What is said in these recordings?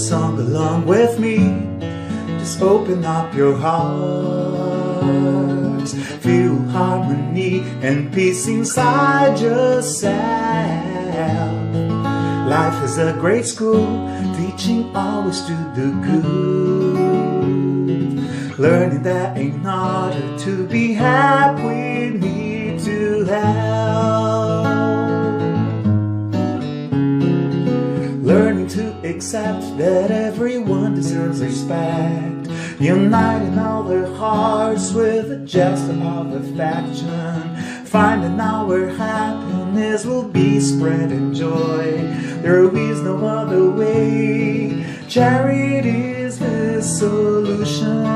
song along with me. Just open up your hearts, feel harmony and peace inside yourself. Life is a great school, teaching always to do good. Learning that in order to be happy we need to help. Learning to accept that everyone deserves respect. Uniting all their hearts with a gesture of affection. Finding our happiness will be spreading joy. There is no other way. Charity is the solution.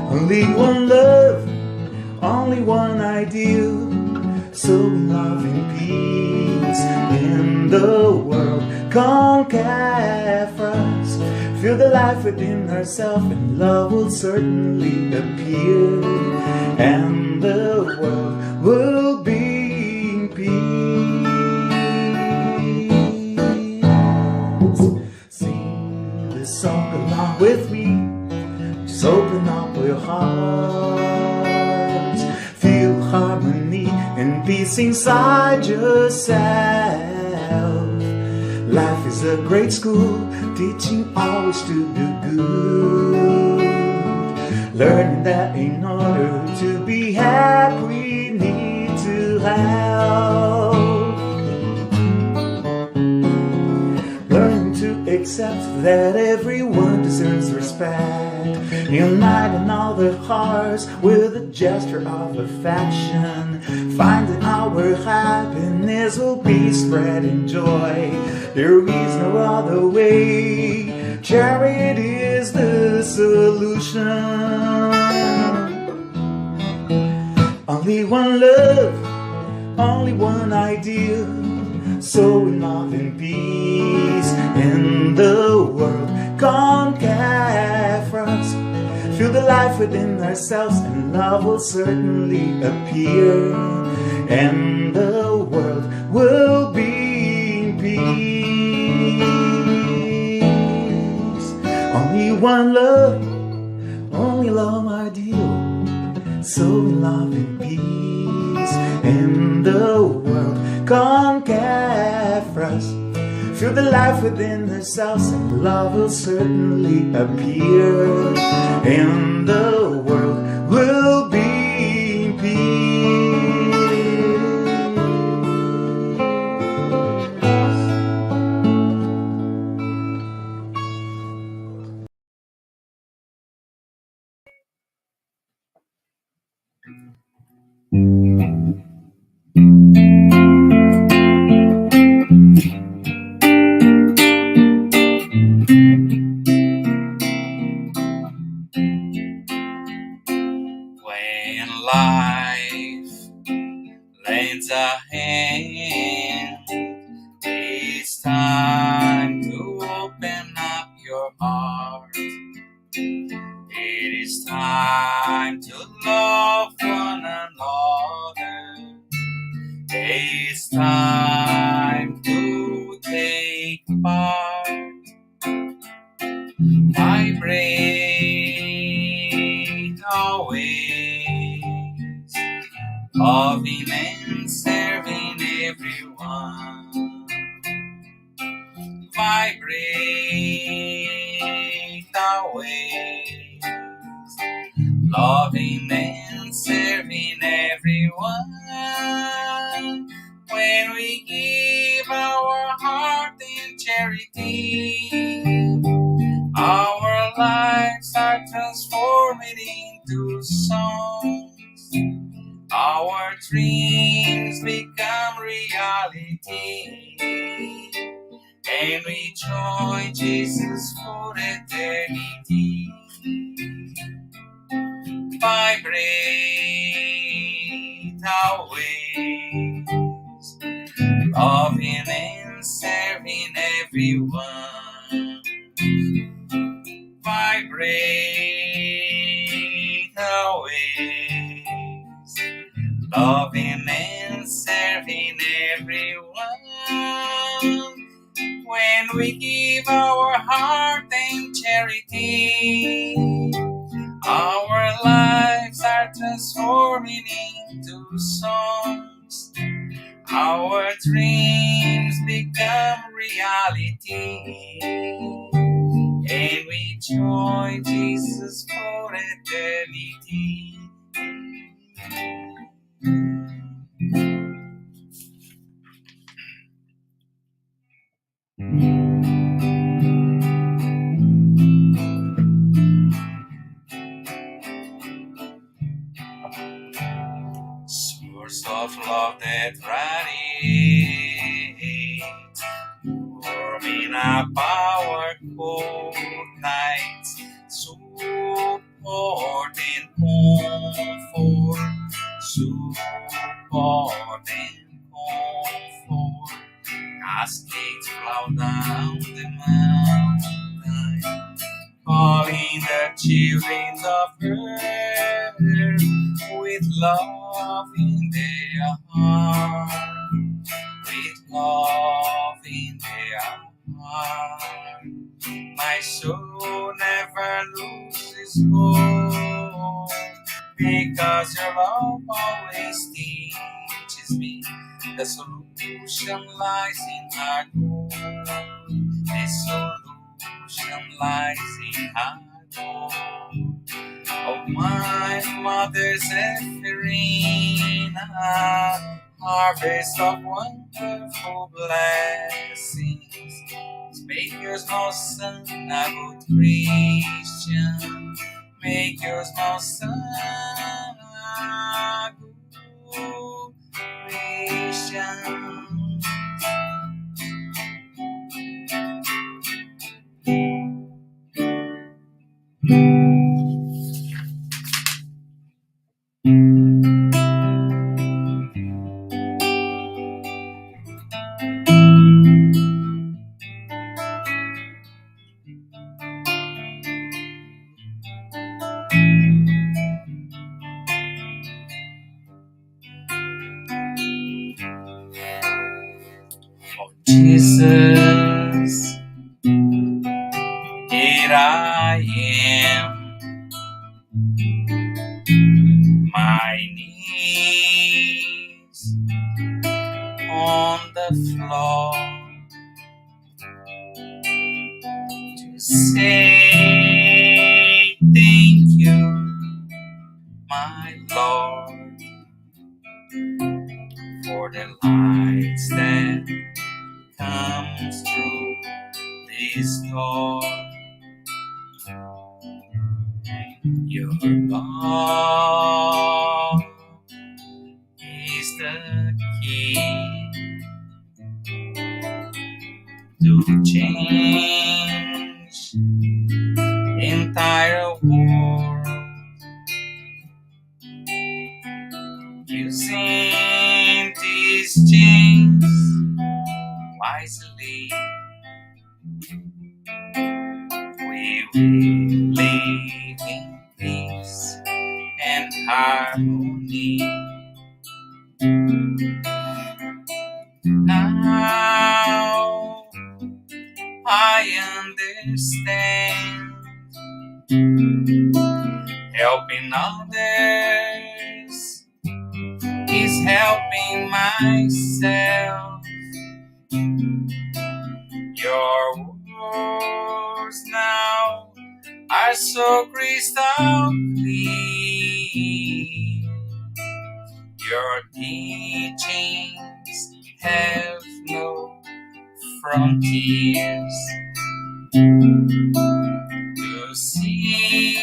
Only one love, only one ideal. So love and peace in the world. Conquer us. Feel the life within ourselves, and love will certainly appear, and the world will be in peace. Sing this song along with me. Just open up your hearts, feel harmony and peace inside yourself. Life is a great school, teaching always to do good. Learning that in order to be happy we need to help. Learning to accept that everyone deserves respect. Uniting all their hearts with a gesture of affection. Finding our happiness will be spreading joy. There is no other way. Charity is the solution. Only one love, only one ideal. So in love and peace in the world. Conquer us. Feel the life within ourselves, and love will certainly appear, and the world will be in peace. Only one love, only love ideal. So in love and peace in the world. Conquer us. Feel the life within ourselves, and love will certainly appear, and the world will be in When life lends a hand, it's time to open up your heart. It is time to love one another. It's time to take part. Vibrate always, loving and serving everyone. Vibrate always, loving and serving everyone. When we give our heart in charity, our lives are transformed into songs. Our dreams become reality, and we join Jesus for eternity. Vibrate always, loving and serving everyone. Vibrate always, loving and serving everyone. we give our heart in charity, our lives are transforming into songs. Our dreams become reality, and we join Jesus for eternity. Source of love that radiates, forming a powerful night, support and comfort, support and comfort. Cascades flow down the mountain, calling the children of earth with love in their heart, with love in their heart. My soul never loses hope, because your love always teaches me the solution lies in our goal. The solution lies in our goal. Oh, my mother's Ephrina, harvest of wonderful blessings. Make your small son a good Christian. Make your small son a good Christian. Oh, Jesus, here I am, my knees on the floor, to say thank you, my Lord, for the lights that comes through this door. Your love is the key to change the entire world. Using these chains wisely, we will live in peace and harmony. Now I understand, helping others is helping myself. Your words now are so crystal clear. Your teachings have no frontiers. To see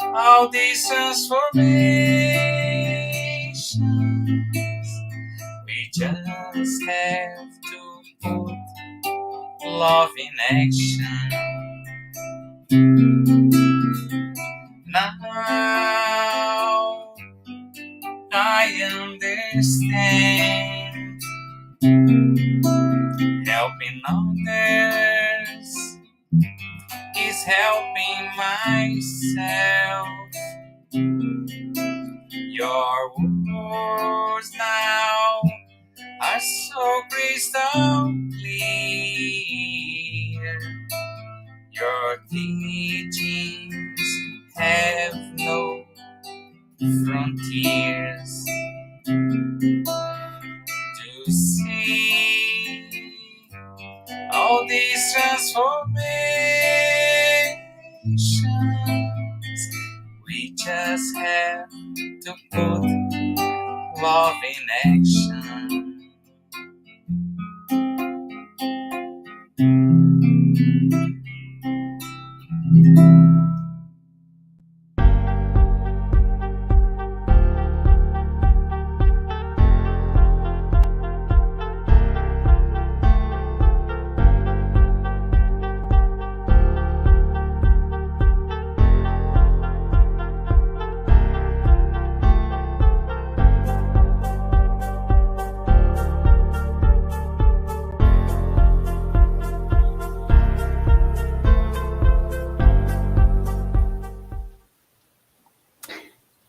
all these transformations, we just have to put love in action. Now I understand, helping others is helping myself. Your words now are so crystal clear. transformations. We just have to put love in action.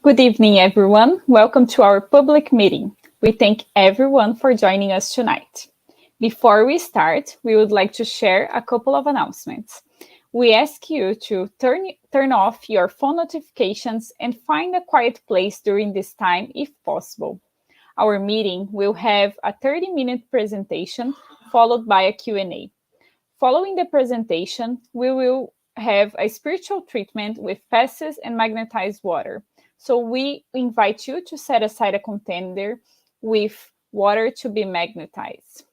Good evening, everyone. Welcome to our public meeting. We thank everyone for joining us tonight. Before we start, we would like to share a couple of announcements. We ask you to turn off your phone notifications and find a quiet place during this time if possible. Our meeting will have a 30-minute presentation followed by a Q&A. Following the presentation, we will have a spiritual treatment with passes and magnetized water. So we invite you to set aside a container with water to be magnetized.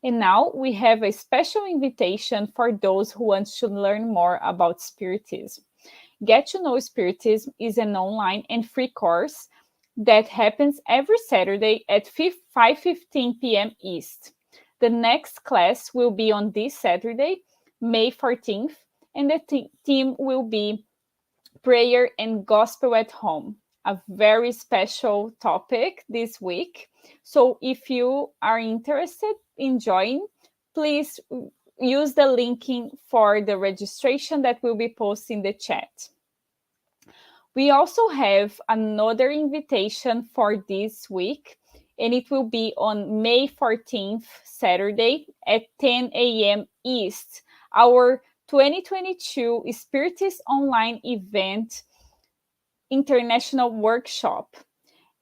And now we have a special invitation for those who want to learn more about Spiritism. Get to Know Spiritism is an online and free course that happens every Saturday at 5:15 p.m. East. The next class will be on this Saturday, May 14th, and the theme will be Prayer and Gospel at Home, a very special topic this week. So if you are interested in joining, please use the link for the registration that will be posted in the chat. We also have another invitation for this week, and it will be on May 14th, Saturday at 10 a.m. East, our 2022 Spiritist Online Event International Workshop.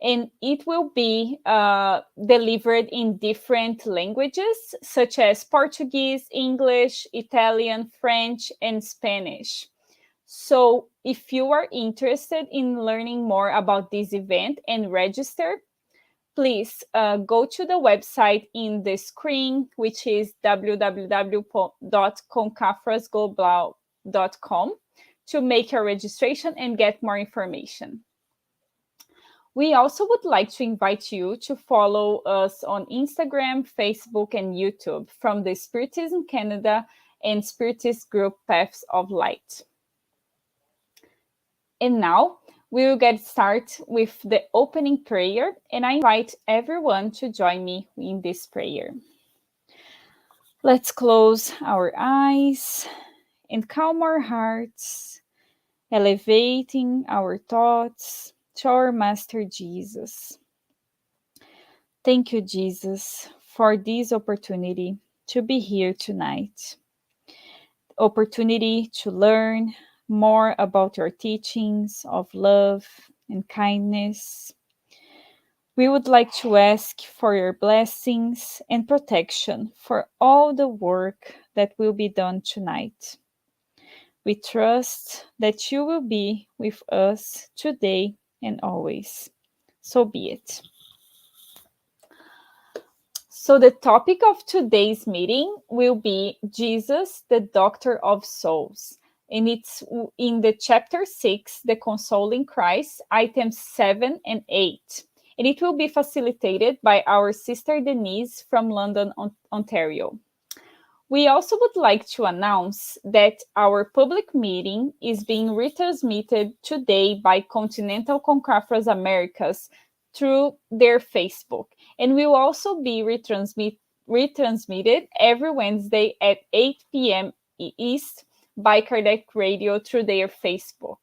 And it will be delivered in different languages, such as Portuguese, English, Italian, French, and Spanish. So if you are interested in learning more about this event and register, please go to the website in the screen, which is www.concafrasglobal.com, to make your registration and get more information. We also would like to invite you to follow us on Instagram, Facebook, and YouTube from the Spiritism Canada and Spiritist group Paths of Light. And now we will get started with the opening prayer, and I invite everyone to join me in this prayer. Let's close our eyes and calm our hearts, elevating our thoughts to our Master Jesus. Thank you, Jesus, for this opportunity to be here tonight. Opportunity to learn more about your teachings of love and kindness. We would like to ask for your blessings and protection for all the work that will be done tonight. We trust that you will be with us today and always. So be it. So the topic of today's meeting will be Jesus, the Doctor of Souls. And it's in the chapter 6, The Consoling Christ, items 7 and 8. And it will be facilitated by our sister Denise from London, Ontario. We also would like to announce that our public meeting is being retransmitted today by Continental Concafras Americas through their Facebook, and will also be retransmitted every Wednesday at 8 p.m. East by Kardec Radio through their Facebook.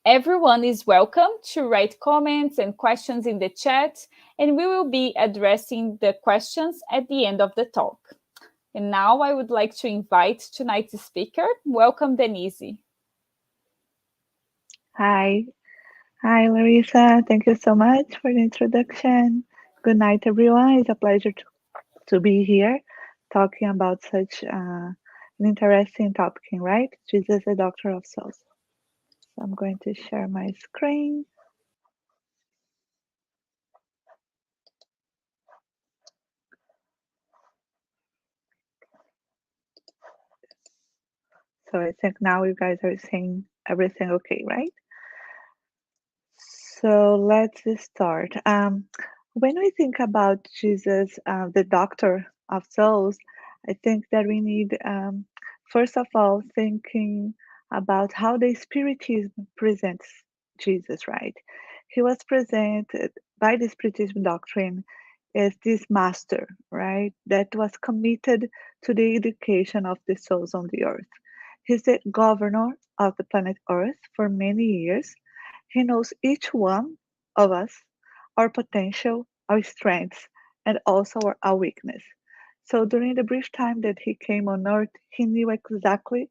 Everyone is welcome to write comments and questions in the chat, and we will be addressing the questions at the end of the talk. And now I would like to invite tonight's speaker. Welcome, Denise. Hi, Larissa. Thank you so much for the introduction. Good night, everyone. It's a pleasure to be here talking about such an interesting topic, right? Jesus, the doctor of souls. So I'm going to share my screen. So I think now you guys are seeing everything okay, right? So let's start. When we think about Jesus, the doctor of souls, I think that we need, first of all, thinking about how the Spiritism presents Jesus, right? He was presented by the Spiritism doctrine as this master, right, that was committed to the education of the souls on the earth. He's the governor of the planet Earth for many years. He knows each one of us, our potential, our strengths, and also our weakness. So during the brief time that he came on earth, he knew exactly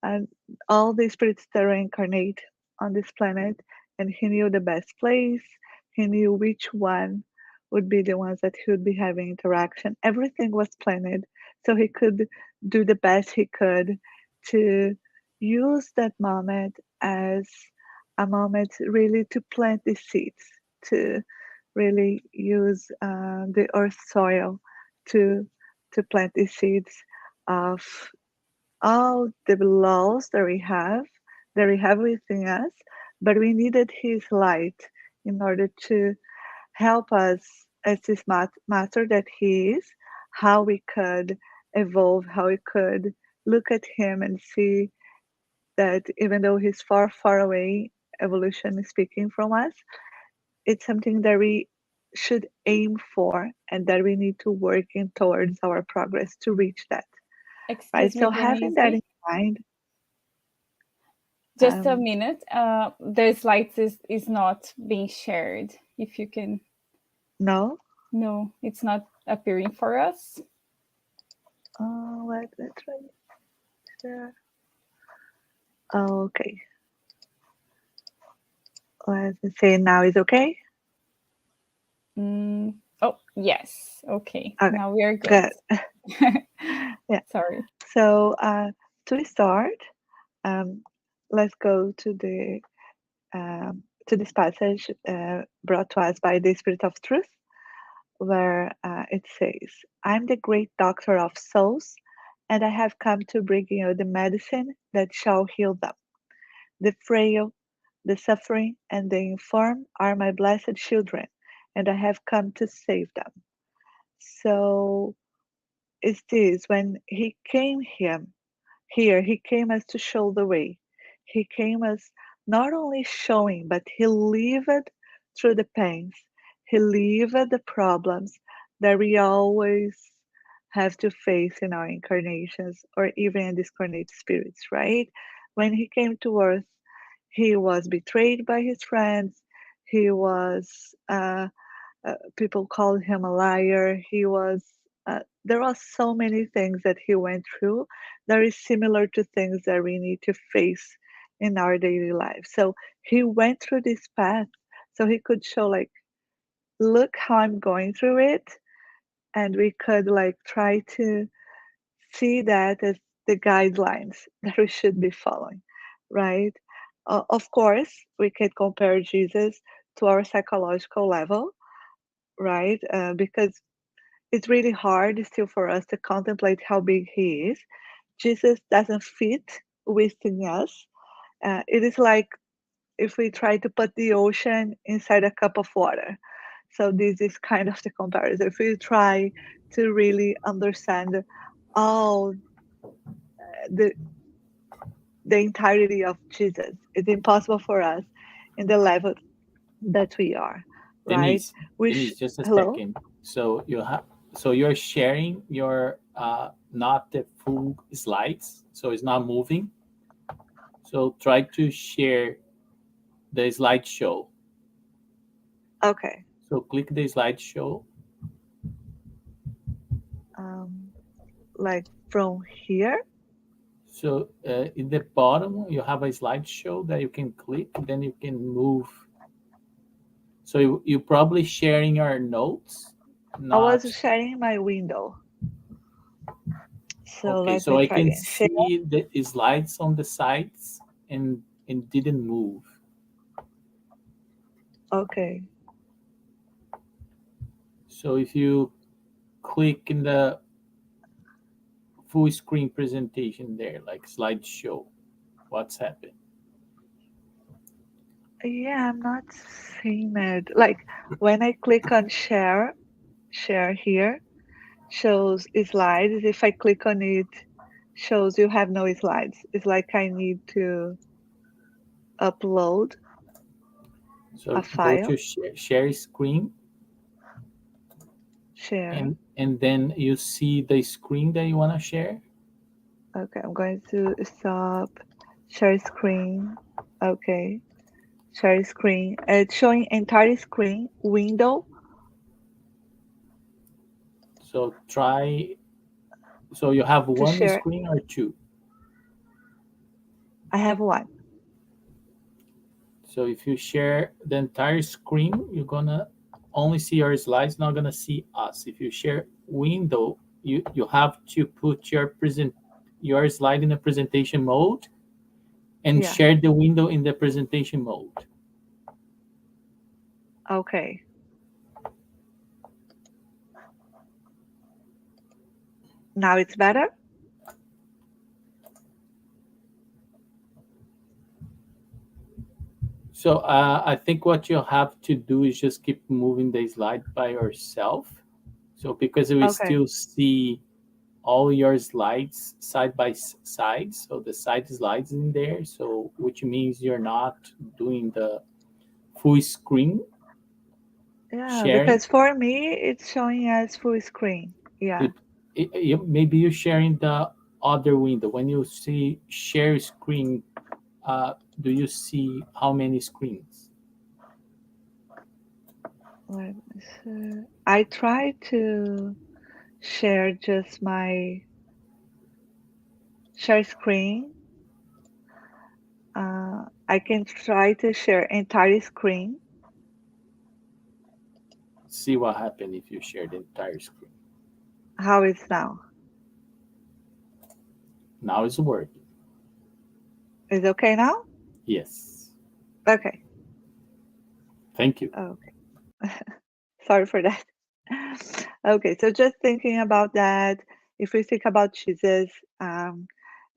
and all the spirits that reincarnate on this planet, and he knew the best place. He knew which one would be the ones that he would be having interaction. Everything was planned, so he could do the best he could to use that moment as a moment really to plant the seeds, to really use the earth soil to plant the seeds of all the laws that we have within us, but we needed his light in order to help us as this master that he is, how we could evolve, how we could look at him and see that even though he's far, far away, evolution is speaking from us, it's something that we should aim for and that we need to work in towards our progress to reach that. Right. Excuse me, So having that Denise. in mind, Just a um, minute. The slides is not being shared. If you can. no. No, it's not appearing for us. Let me try there. Okay. Let me see. Now is okay. Oh, yes. Okay. Okay. Now we are good. Good. Yeah. Sorry. So to start, um, let's go to this passage brought to us by the Spirit of Truth, where it says, "I'm the great doctor of souls, and I have come to bring you the medicine that shall heal them. The frail, the suffering, and the infirm are my blessed children, and I have come to save them." So is this when he came here, he came as to show the way. He came as not only showing, but he lived through the pains. He lived the problems that we always have to face in our incarnations or even in discarnate spirits, right? When he came to earth, he was betrayed by his friends. He was people called him a liar. He was there are so many things that he went through that is similar to things that we need to face in our daily life. So he went through this path so he could show like, look how I'm going through it, and we could like try to see that as the guidelines that we should be following, right? Of course, we can compare Jesus to our psychological level, right? Because it's really hard still for us to contemplate how big he is. Jesus doesn't fit within us. It is like if we try to put the ocean inside a cup of water. So this is kind of the comparison. If we try to really understand all the entirety of Jesus, it's impossible for us in the level that we are, right? Denise, Denise, just a Hello? second. So you have, so you're sharing your not the full slides, so it's not moving. So try to share the slideshow. Okay. So click the slideshow. Um, like from here? So in the bottom, you have a slideshow that you can click, then you can move. So you probably sharing your notes, I was not. sharing my window. So Okay, let so me I try can again. Share. see the slides on the sides and didn't move. Okay. So if you click in the full screen presentation there, like slideshow, what's happened? Yeah, I'm not seeing it. Like when I click on share here, shows slides. If I click on it, shows you have no slides. It's like I need to upload a So go file, to share screen, share. and then you see the screen that you want to share. Okay, I'm going to stop share screen. Okay, share screen. It's showing entire screen window. So try, so you have To one share. screen or two. I have one. So if you share the entire screen, you're gonna only see your slides, not gonna see us. If you share window, you have to put your slide in the presentation mode and Yeah. share the window in the presentation mode. Okay. Now it's better. So I think what you have to do is just keep moving the slide by yourself. So because we Okay. still see all your slides side by side, so the side slides in there, so which means you're not doing the full screen Yeah, sharing. because for me it's showing as full screen. Yeah. it, Maybe you're sharing the other window. When you see share screen, do you see how many screens? Let me see. I try to share just my share screen. I can try to share entire screen. See what happened if you share the entire screen. How is now? Now it's working. Is okay now? Yes. Okay. Thank you. Okay. Sorry for that. Okay, so just thinking about that, if we think about Jesus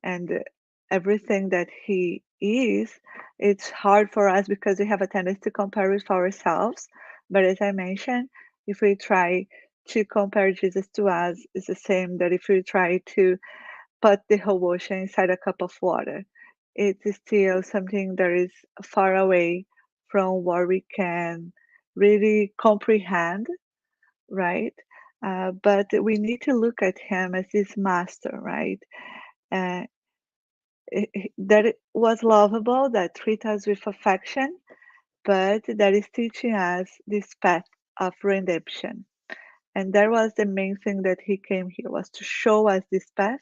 and everything that he is, it's hard for us because we have a tendency to compare with ourselves. But as I mentioned, if we try to compare Jesus to us, it's the same that if we try to put the whole ocean inside a cup of water, it is still something that is far away from what we can really comprehend, right? But we need to look at him as this master, right? Uh, that it was lovable, that treat us with affection, but that is teaching us this path of redemption. And that was the main thing that he came here, was to show us this path,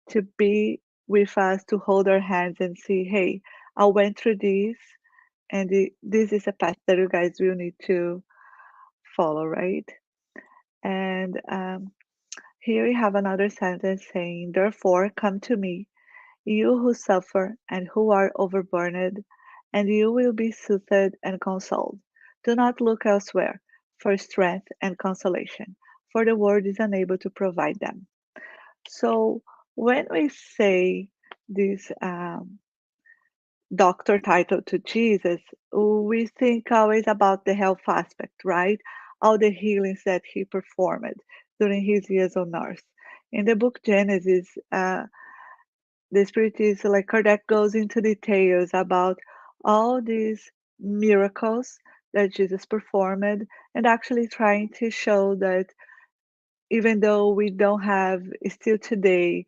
to be with us, to hold our hands and see, hey, I went through this, and this is a path that you guys will need to follow, right? And here we have another sentence saying, therefore, come to me, you who suffer and who are overburdened, and you will be soothed and consoled. Do not look elsewhere for strength and consolation, for the world is unable to provide them. So when we say this doctor title to Jesus, we think always about the health aspect, right? All the healings that he performed during his years on earth. In the book Genesis, the Spiritist like Kardec goes into details about all these miracles that Jesus performed, and actually trying to show that even though we don't have still today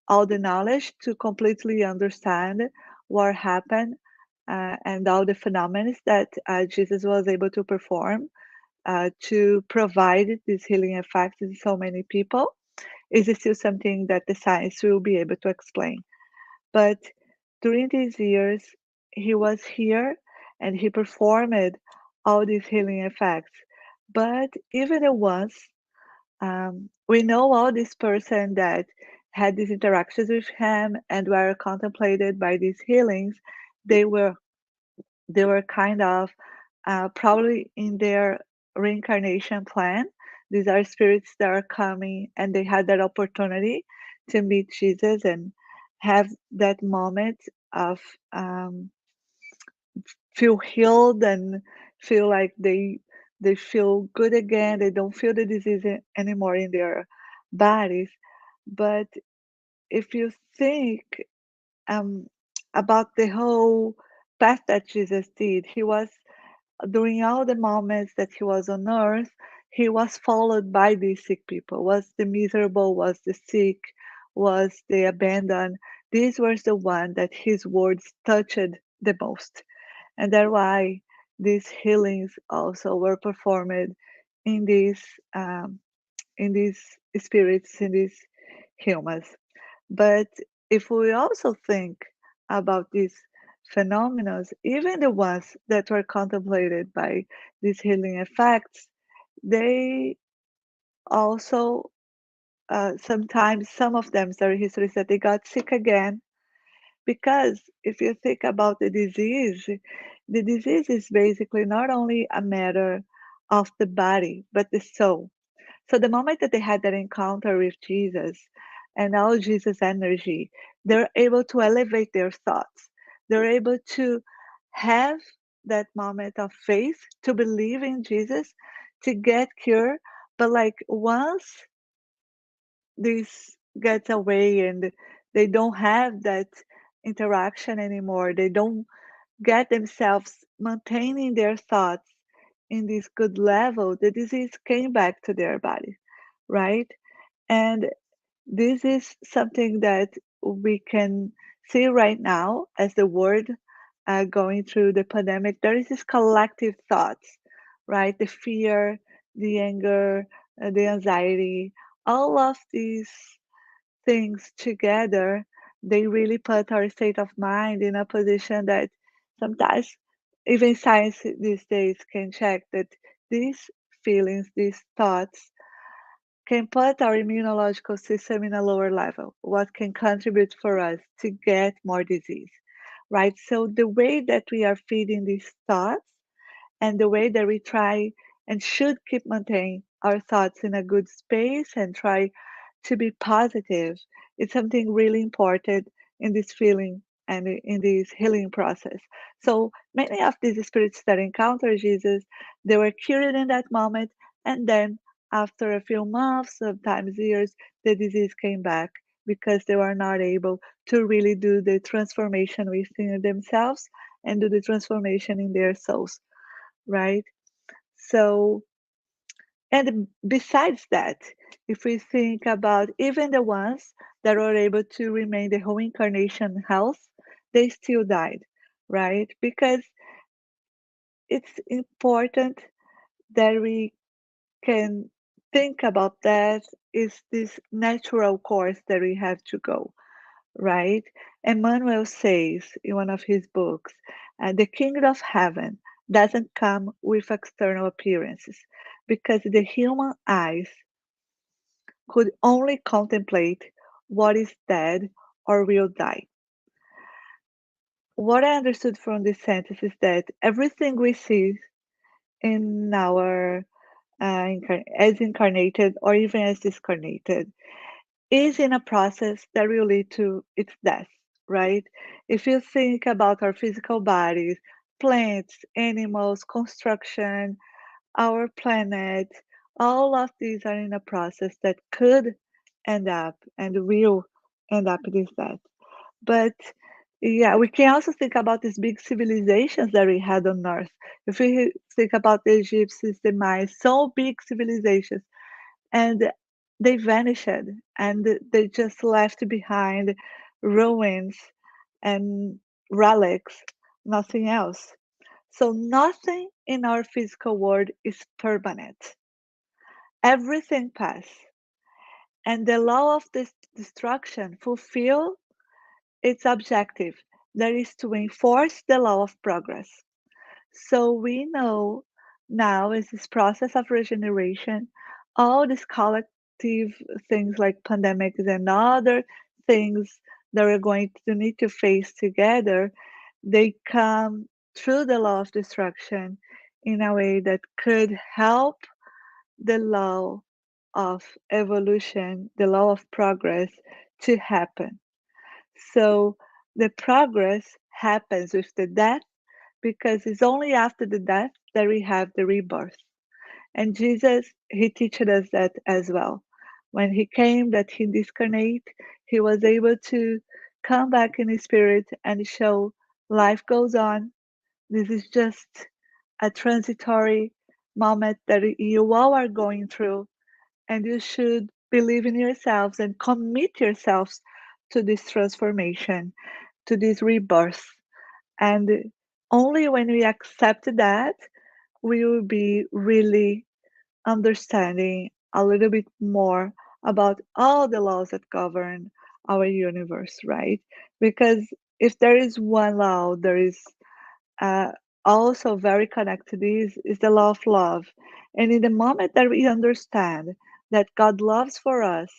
all the knowledge to completely understand what happened and all the phenomena that Jesus was able to perform to provide these healing effects in so many people is still something that the science will be able to explain. But during these years, he was here and he performed all these healing effects. But even the ones we know all this person that had these interactions with him and were contemplated by these healings, they were kind of probably in their reincarnation plan. These are spirits that are coming and they had that opportunity to meet Jesus and have that moment of um, feel healed and feel like they feel good again. They don't feel the disease anymore in their bodies. But if you think um, about the whole path that Jesus did, he was during all the moments that he was on earth, he was followed by these sick people. Was the miserable, was the sick, was the abandoned. These were the one that his words touched the most. And that's why these healings also were performed in these um, in these spirits, in these humans. But if we also think about these phenomena, even the ones that were contemplated by these healing effects, they also sometimes some of them, their history said they got sick again. Because if you think about the disease is basically not only a matter of the body, but the soul. So the moment that they had that encounter with Jesus and all Jesus' energy, they're able to elevate their thoughts. They're able to have that moment of faith, to believe in Jesus, to get cured. But like once this gets away and they don't have that interaction anymore, they don't get themselves maintaining their thoughts in this good level, the disease came back to their body, right? And this is something that we can see right now as the world going through the pandemic. There is this collective thoughts, right? The fear, the anger, the anxiety, all of these things together, they really put our state of mind in a position that sometimes even science these days can check that these feelings, these thoughts can put our immunological system in a lower level, what can contribute for us to get more disease, right? So the way that we are feeding these thoughts and the way that we try and should keep maintaining our thoughts in a good space and try to be positive is something really important in this feeling and in this healing process. So many of these spirits that encounter Jesus, they were cured in that moment, and then after a few months, sometimes years, the disease came back because they were not able to really do the transformation within themselves and do the transformation in their souls, right? So, and besides that, if we think about even the ones that were able to remain the whole incarnation health, they still died, right? Because it's important that we can think about that is this natural course that we have to go, right? Emmanuel says in one of his books, the kingdom of heaven doesn't come with external appearances because the human eyes could only contemplate what is dead or will die. What I understood from this sentence is that everything we see in our as incarnated or even as discarnated is in a process that will lead to its death, right? If you think about our physical bodies, plants, animals, construction, our planet, all of these are in a process that could end up and will end up in this death. But yeah, we can also think about these big civilizations that we had on Earth. If we think about the Egyptians, the Mayas, so big civilizations, and they vanished and they just left behind ruins and relics, nothing else. So nothing in our physical world is permanent. Everything passes. And the law of this destruction fulfill its objective, that is to enforce the law of progress. So we know now is this process of regeneration, all this collective things like pandemics and other things that we're going to need to face together, they come through the law of destruction in a way that could help the law of evolution, the law of progress to happen. So the progress happens with the death because it's only after the death that we have the rebirth. And Jesus, he teaches us that as well. When he came, that he discarnate, he was able to come back in his spirit and show life goes on. This is just a transitory moment that you all are going through, and you should believe in yourselves and commit yourselves to this transformation, to this rebirth. And only when we accept that, we will be really understanding a little bit more about all the laws that govern our universe, right? Because if there is one law, there is uh, also very connected to this is the law of love. And in the moment that we understand that God loves for us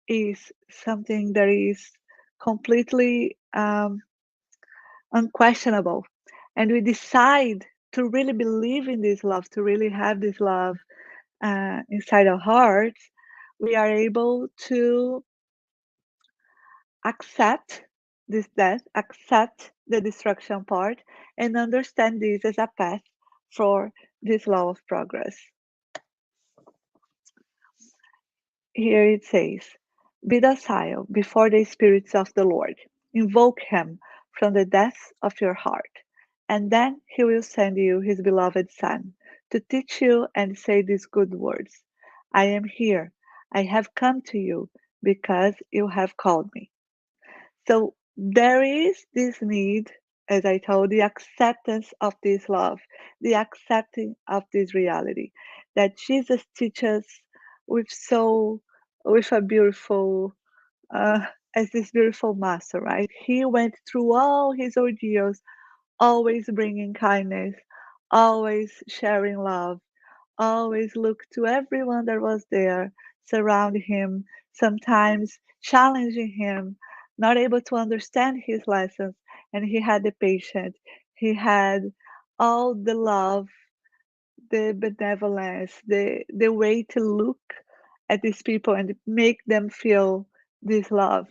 is something that is completely unquestionable, and we decide to really believe in this love, to really have this love inside our hearts, we are able to accept this death, accept the destruction part, and understand this as a path for this law of progress. Here it says, be docile before the spirits of the Lord. Invoke him from the depths of your heart, and then he will send you his beloved Son to teach you and say these good words. I am here. I have come to you because you have called me. So there is this need, as I told, the acceptance of this love, the accepting of this reality that Jesus teaches with so with a beautiful uh, as this beautiful master, right? He went through all his ordeals, always bringing kindness, always sharing love, always looked to everyone that was there, surround him, sometimes challenging him, not able to understand his lessons. And he had the patience, he had all the love, the benevolence, the way to look at these people and make them feel this love,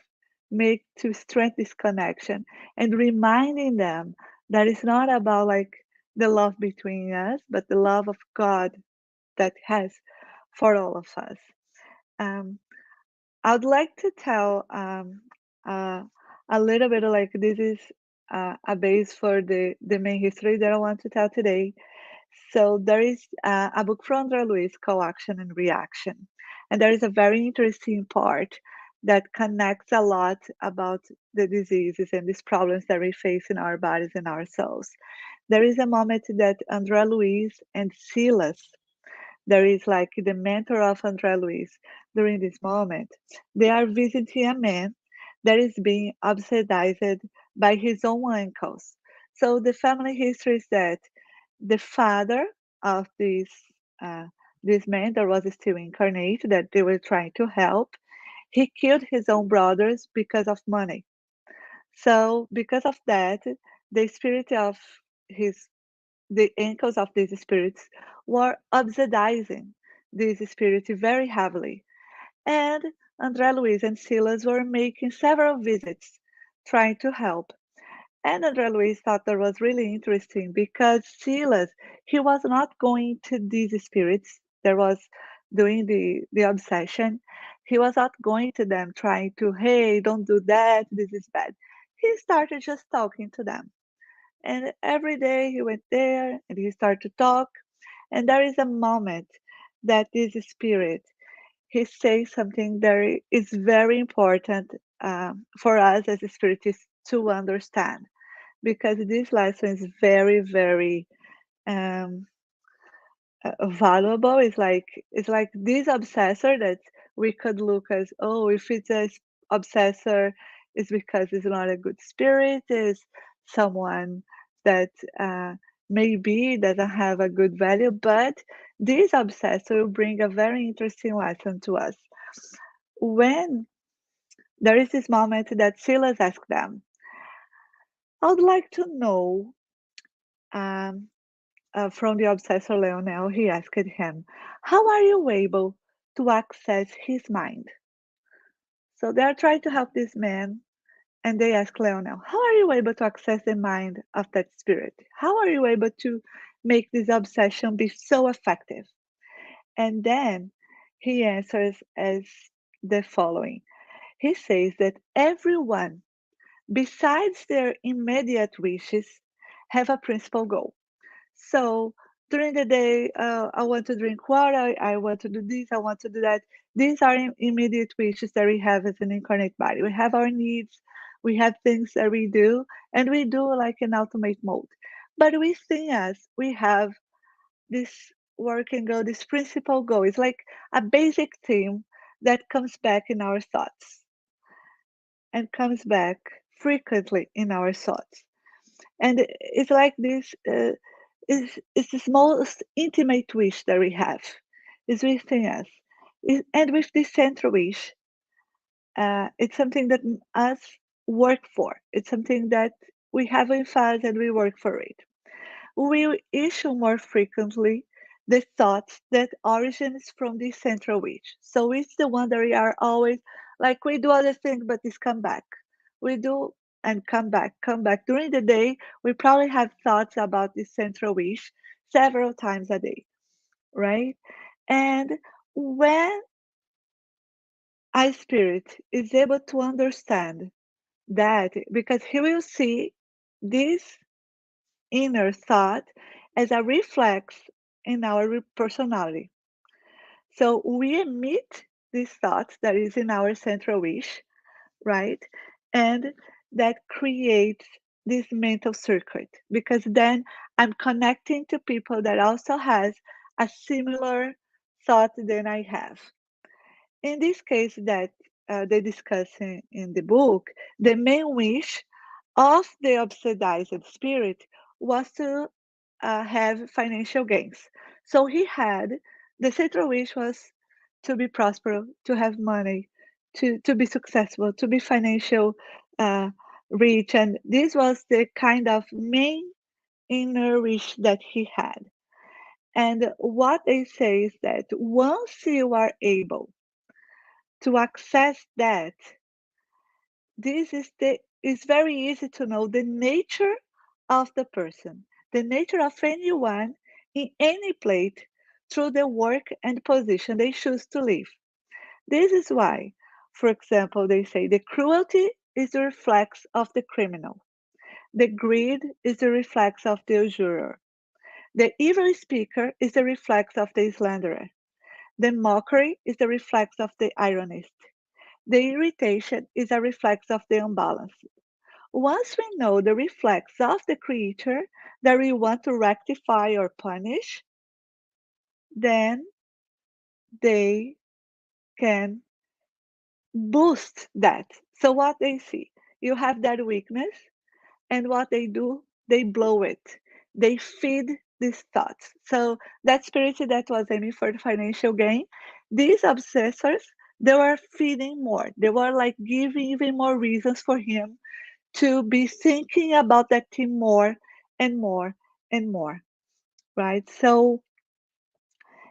make to strengthen this connection, and reminding them that it's not about like the love between us, but the love of God that has for all of us. Um, I'd like to tell uh, a little bit like this is a base for the main history that I want to tell today. So there is a book from Andrea Luiz called Action and Reaction. And there is a very interesting part that connects a lot about the diseases and these problems that we face in our bodies and our souls. There is a moment that Andrea Luiz and Silas, there is like the mentor of Andrea Luiz during this moment, they are visiting a man that is being obsedized by his own ankles. So the family history is that the father of uh, this man that was still incarnate that they were trying to help, he killed his own brothers because of money. So because of that, the spirit of his the ankles of these spirits were oxidizing this spirit very heavily. And André Luiz and Silas were making several visits trying to help. And André Luiz thought that was really interesting because Silas, he was not going to these spirits that was doing the obsession. He was not going to them trying to, hey, don't do that, this is bad. He started just talking to them. And every day he went there and he started to talk. And there is a moment that this spirit, he says something that is very important for us as spiritists to understand, because this lesson is very, very um, valuable. It's like this obsessor that we could look as, oh, if it's a obsessor, it's because it's not a good spirit, is someone that maybe doesn't have a good value. But this obsessor will bring a very interesting lesson to us. When there is this moment that Silas asked them, I would like to know, um, from the obsessor Leonel, he asked him, how are you able to access his mind? So they are trying to help this man, and they ask Leonel, how are you able to access the mind of that spirit? How are you able to make this obsession be so effective? And then he answers as the following. He says that everyone, besides their immediate wishes, have a principal goal. So during the day, I want to drink water, I want to do this, I want to do that. These are immediate wishes that we have as an incarnate body. We have our needs, we have things that we do, and we do like in automate mode. But within us, we have this working goal, this principal goal. It's like a basic theme that comes back in our thoughts and comes back frequently in our thoughts. And it's like this is this most intimate wish that we have is within us. And with this central wish, it's something that us work for. It's something that we have in us and we work for it. We issue more frequently the thoughts that origins from this central wish. So it's the one that we are always like we do other things, but it's come back. We do and come back, come back. During the day, we probably have thoughts about this central wish several times a day, right? And when a spirit is able to understand that, because he will see this inner thought as a reflex in our personality. So we emit this thought that is in our central wish, right? And that creates this mental circuit because then I'm connecting to people that also has a similar thought than I have. In this case that they discuss in the book, the main wish of the obsedized spirit was to have financial gains. So he had the central wish was to be prosperous, to have money, to be successful, to be financial uh, rich, and this was the kind of main inner wish that he had. And what they say is that once you are able to access that, this is the it's very easy to know the nature of the person, the nature of anyone in any plate through the work and position they choose to live. This is why, for example, they say the cruelty is the reflex of the criminal, the greed is the reflex of the usurer, the evil speaker is the reflex of the slanderer, the mockery is the reflex of the ironist, the irritation is a reflex of the unbalanced. Once we know the reflex of the creature that we want to rectify or punish, then they can boost that. So, what they see, you have that weakness, and what they do, they blow it, they feed these thoughts. So, that spirit that was aiming for the financial gain, these obsessors, they were feeding more, they were like giving even more reasons for him to be thinking about that thing more and more and more, right? So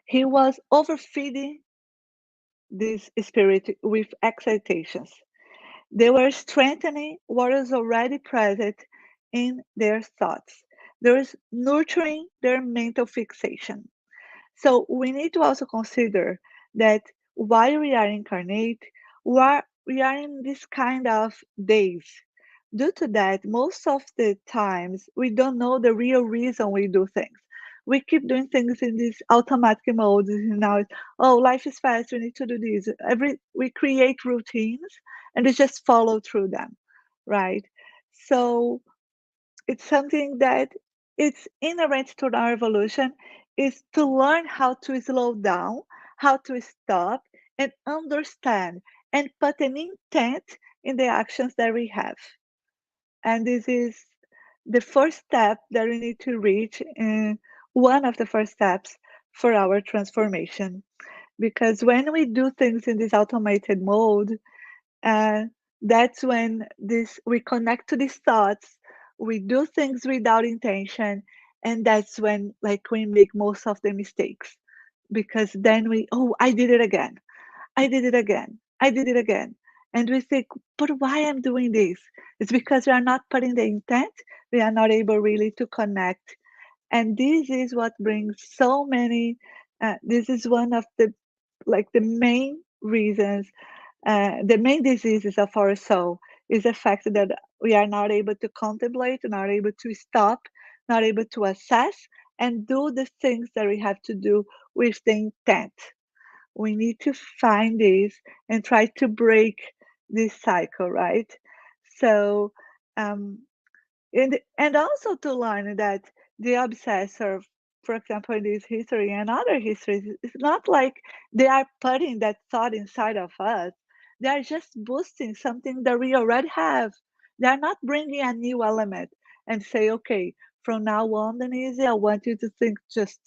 he was overfeeding this spirit with excitations. They were strengthening what is already present in their thoughts. There is nurturing their mental fixation. So we need to also consider that while we are incarnate, we are in this kind of days. Due to that, most of the times we don't know the real reason we do things. We keep doing things in this automatic mode. Now, oh, life is fast. We need to do this. We create routines and we just follow through them, right? So it's something that it's inherent to our evolution is to learn how to slow down, how to stop and understand and put an intent in the actions that we have. And this is the first step that we need to reach, one of the first steps for our transformation. Because when we do things in this automated mode, uh, that's when this we connect to these thoughts, we do things without intention, and that's when like we make most of the mistakes. Because then we, oh, I did it again, I did it again, I did it again. And we think, but why I'm doing this? It's because we are not putting the intent, we are not able really to connect. And this is what brings so many, this is one of the like the main reasons, the main diseases of our soul is the fact that we are not able to contemplate, not able to stop, not able to assess and do the things that we have to do with the intent. We need to find this and try to break this cycle, right? So, um, and also to learn that the obsessor, for example, in this history and other histories, it's not like they are putting that thought inside of us. They are just boosting something that we already have. They are not bringing a new element and say, okay, from now on, Denise, I want you to think just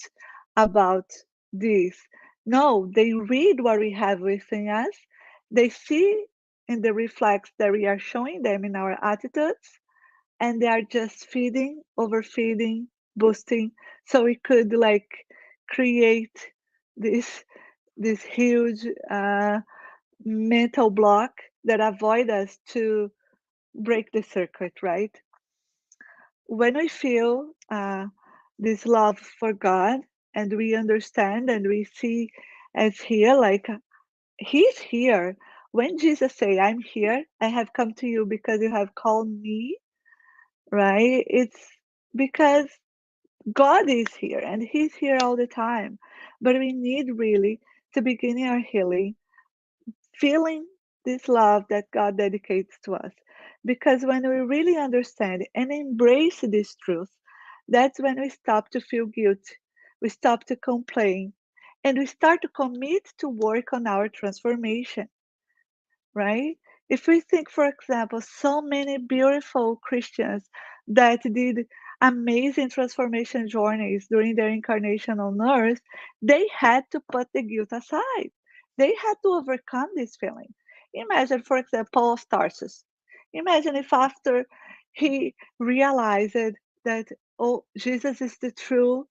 about this. No, they read what we have within us. They see in the reflex that we are showing them in our attitudes, and they are just feeding, overfeeding, boosting. So we could like create this this huge mental block that avoid us to break the circuit, right? When we feel this love for God and we understand and we see as here, like He's here. When Jesus say, "I'm here, I have come to you because you have called me," right? It's because God is here and He's here all the time. But we need really to begin our healing, feeling this love that God dedicates to us. Because when we really understand and embrace this truth, that's when we stop to feel guilt, we stop to complain, and we start to commit to work on our transformation, right? If we think, for example, so many beautiful Christians that did amazing transformation journeys during their incarnation on earth, they had to put the guilt aside. They had to overcome this feeling. Imagine, for example, Paul of Tarsus. Imagine if after he realized that, oh, Jesus is the true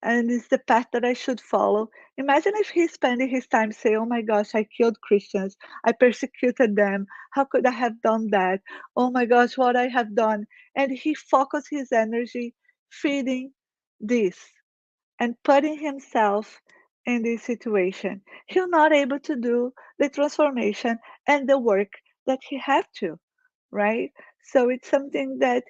and it's the path that I should follow. Imagine if he's spending his time saying, "Oh my gosh, I killed Christians, I persecuted them. How could I have done that? Oh my gosh, what I have done." And he focused his energy feeding this and putting himself in this situation. He's not able to do the transformation and the work that he have to, right? So it's something that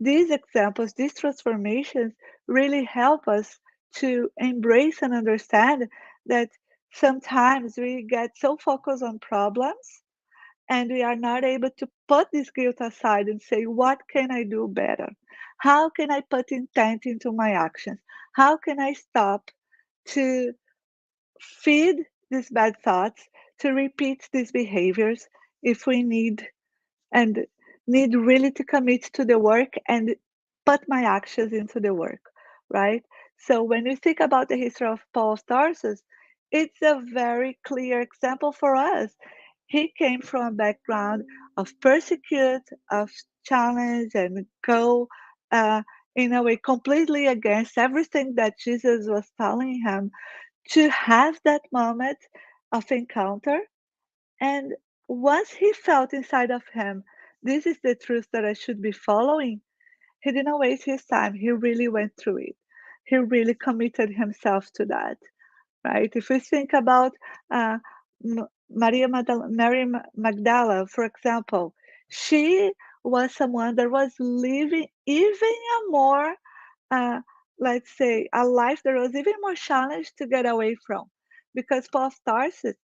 these examples, these transformations really help us to embrace and understand that sometimes we get so focused on problems and we are not able to put this guilt aside and say, what can I do better? How can I put intent into my actions? How can I stop to feed these bad thoughts, to repeat these behaviors if we need and need really to commit to the work and put my actions into the work, right? So when we think about the history of Paul of Tarsus, it's a very clear example for us. He came from a background of persecute, of challenge, and go uh, in a way completely against everything that Jesus was telling him, to have that moment of encounter. And once he felt inside of him, this is the truth that I should be following, he didn't waste his time. He really went through it. He really committed himself to that, right? If we think about Mary Magdala, for example, she was someone that was living even a more, uh, let's say, a life that was even more challenged to get away from. Because Paul of Tarsus,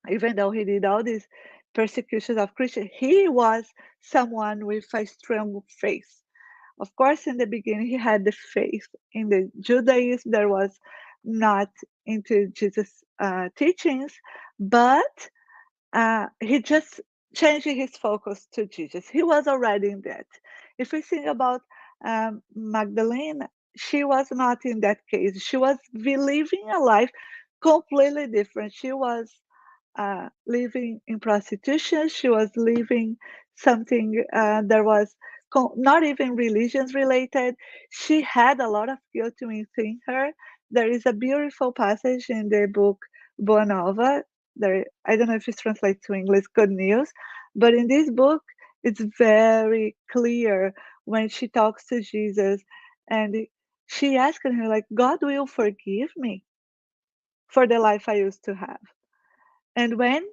even though he did all these persecutions of Christians, he was someone with a strong faith. Of course, in the beginning, he had the faith in the Judaism that was not into Jesus' teachings, but he just changed his focus to Jesus. He was already in that. If we think about Magdalene, she was not in that case. She was living a life completely different. She was living in prostitution. She was living something that was not even religions related. She had a lot of guilt within her. There is a beautiful passage in the book Boa Nova. There, I don't know if it's translated to English, Good News, but in this book, it's very clear when she talks to Jesus and she asks him, like, God will forgive me for the life I used to have. And when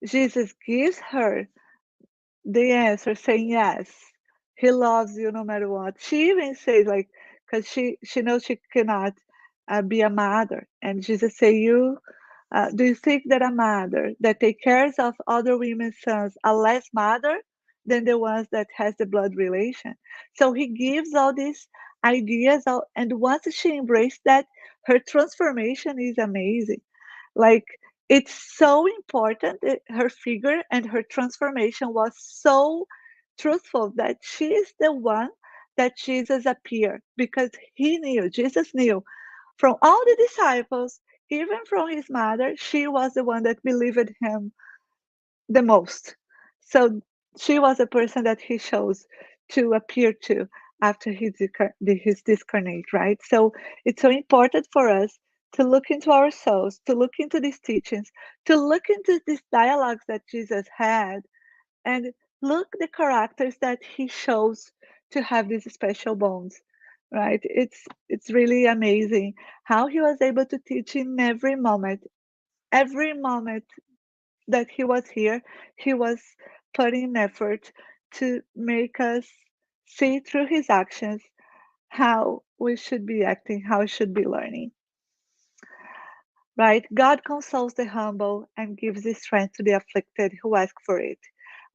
Jesus gives her the answer saying yes, he loves you no matter what, she even says, like, because she knows she cannot be a mother. And Jesus say, you do you think that a mother that takes care of other women's sons are less mother than the ones that has the blood relation? So he gives all these ideas, and once she embraced that, her transformation is amazing. Like, it's so important. Her figure and her transformation was so truthful that she is the one that Jesus appeared, because Jesus knew from all the disciples, even from his mother, she was the one that believed him the most. So she was a person that he chose to appear to after his discarnate, right? So it's so important for us to look into ourselves, to look into these teachings, to look into these dialogues that Jesus had, and look the characters that he shows to have these special bonds, right? It's really amazing how he was able to teach in every moment that he was here. He was putting in effort to make us see through his actions how we should be acting, how we should be learning. Right? God consoles the humble and gives the strength to the afflicted who ask for it.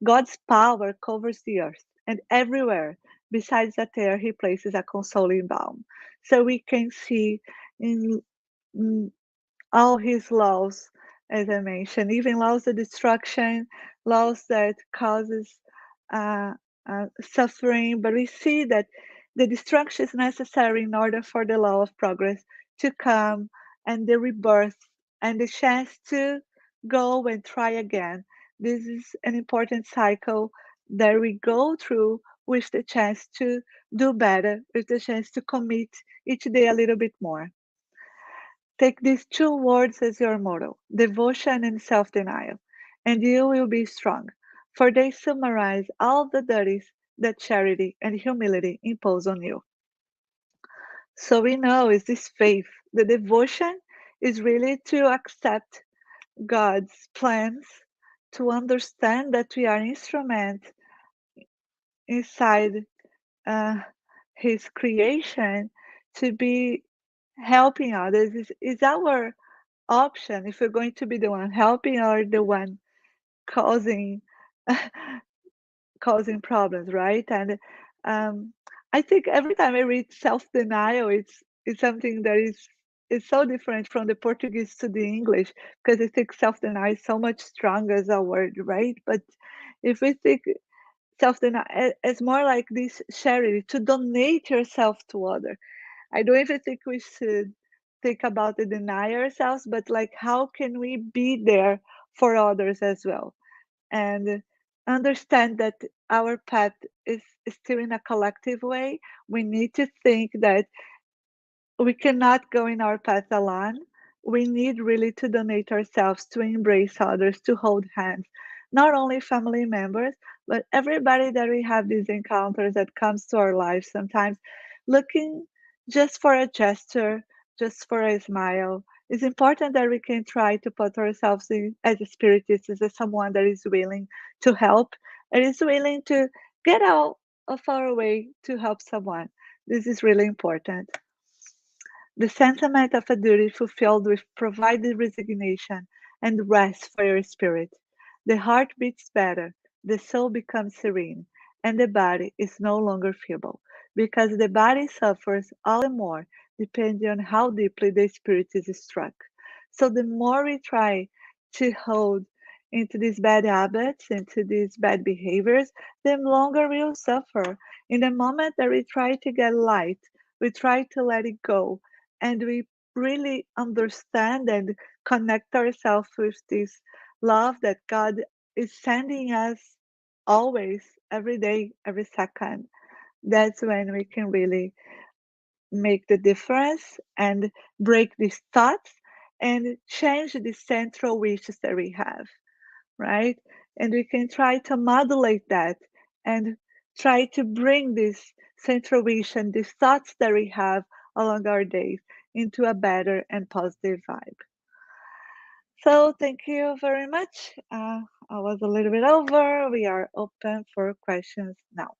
God's power covers the earth, and everywhere besides that air, he places a consoling balm. So we can see in all his laws, as I mentioned, even laws of destruction, laws that causes uh, suffering. But we see that the destruction is necessary in order for the law of progress to come, and the rebirth and the chance to go and try again. This is an important cycle that we go through, with the chance to do better, with the chance to commit each day a little bit more. Take these two words as your motto: devotion and self denial, and you will be strong, for they summarize all the duties that charity and humility impose on you. So we know is this faith. The devotion is really to accept God's plans, to understand that we are instrument inside uh, His creation, to be helping others. Is our option if we're going to be the one helping or the one causing causing problems, right? And um, I think every time I read self-denial, it's something that is so different from the Portuguese to the English, because I think self-denial is so much stronger as a word, right? But if we think self-denial as more like this charity, to donate yourself to others, I don't even think we should think about the deny ourselves, but like how can we be there for others as well? And understand that our path is still in a collective way. We need to think that we cannot go in our path alone. We need really to donate ourselves, to embrace others, to hold hands, not only family members, but everybody that we have these encounters that comes to our lives sometimes, looking just for a gesture, just for a smile. It's important that we can try to put ourselves in as a spiritist, as someone that is willing to help and is willing to get out of our way to help someone. This is really important. The sentiment of a duty fulfilled with provided resignation and rest for your spirit. The heart beats better, the soul becomes serene, and the body is no longer feeble, because the body suffers all the more depending on how deeply the spirit is struck. So the more we try to hold into these bad habits, into these bad behaviors, the longer we'll suffer. In the moment that we try to get light, we try to let it go, and we really understand and connect ourselves with this love that God is sending us always, every day, every second, that's when we can really make the difference and break these thoughts and change the central wishes that we have, right? And we can try to modulate that and try to bring this central wish and these thoughts that we have along our days into a better and positive vibe. So thank you very much. I was a little bit over. We are open for questions now.